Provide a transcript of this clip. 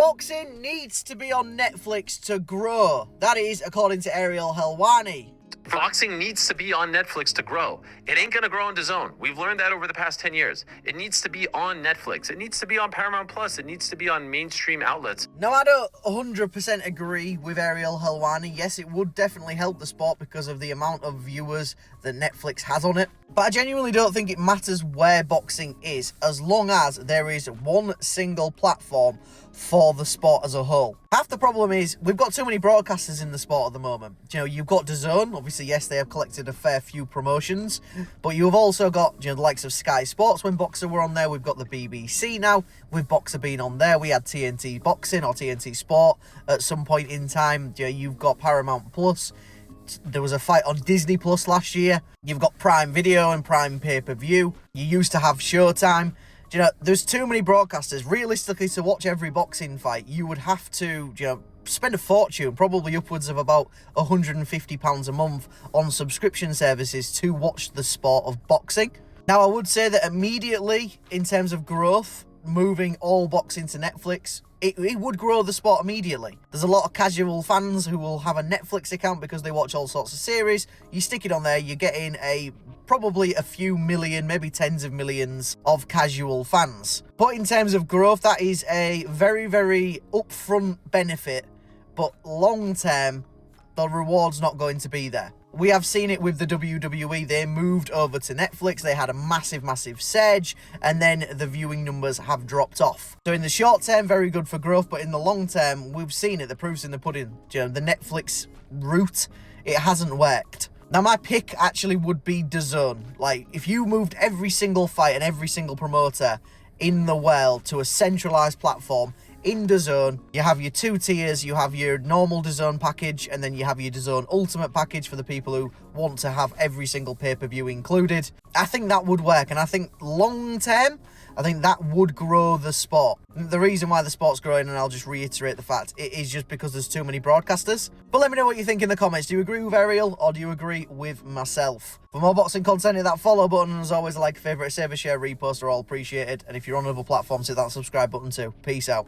Boxing needs to be on Netflix to grow. That is according to Ariel Helwani. Boxing needs to be on Netflix to grow. It ain't gonna grow on DAZN. We've learned that over the past 10 years. It needs to be on Netflix. It needs to be on Paramount Plus. It needs to be on mainstream outlets. Now, I don't 100% agree with Ariel Helwani. Yes, it would definitely help the sport because of the amount of viewers that Netflix has on it. But I genuinely don't think it matters where boxing is, as long as there is one single platform for the sport as a whole. Half the problem is we've got too many broadcasters in the sport at the moment. You know, you've got DAZN, obviously, yes, they have collected a fair few promotions, but you've also got, the likes of Sky Sports when Boxer were on there. We've got the BBC now, with Boxer being on there. We had TNT Boxing or TNT Sport at some point in time. You've got Paramount Plus. There was a fight on Disney Plus last year. You've got Prime Video and Prime Pay-Per-View. You used to have Showtime. There's too many broadcasters. Realistically, to watch every boxing fight, you would have to, spend a fortune, probably upwards of about £150 a month on subscription services to watch the sport of boxing. Now, I would say that immediately, in terms of growth, moving all boxing to Netflix, it would grow the sport immediately. There's a lot of casual fans who will have a Netflix account because they watch all sorts of series. You stick it on there, you're getting probably a few million, maybe tens of millions of casual fans. But in terms of growth, that is a very, very upfront benefit, but long term, the reward's not going to be there. We have seen it with the WWE. They moved over to Netflix. They had a massive, massive surge, and then the viewing numbers have dropped off. So in the short term, very good for growth, but in the long term, we've seen it. The proof's in the pudding. The Netflix route, it hasn't worked. Now, my pick actually would be DAZN. Like, if you moved every single fight and every single promoter in the world to a centralized platform, in DAZN, you have your two tiers. You have your normal DAZN package, and then you have your DAZN Ultimate package for the people who want to have every single pay-per-view included. I think that would work, and I think long term, I think that would grow the sport. The reason why the sport's growing, and I'll just reiterate the fact, it is just because there's too many broadcasters. But let me know what you think in the comments. Do you agree with Ariel, or do you agree with myself? For more boxing content, hit that follow button, and as always, like, favourite, save a share, repost are all appreciated. And if you're on other platforms, hit that subscribe button too. Peace out.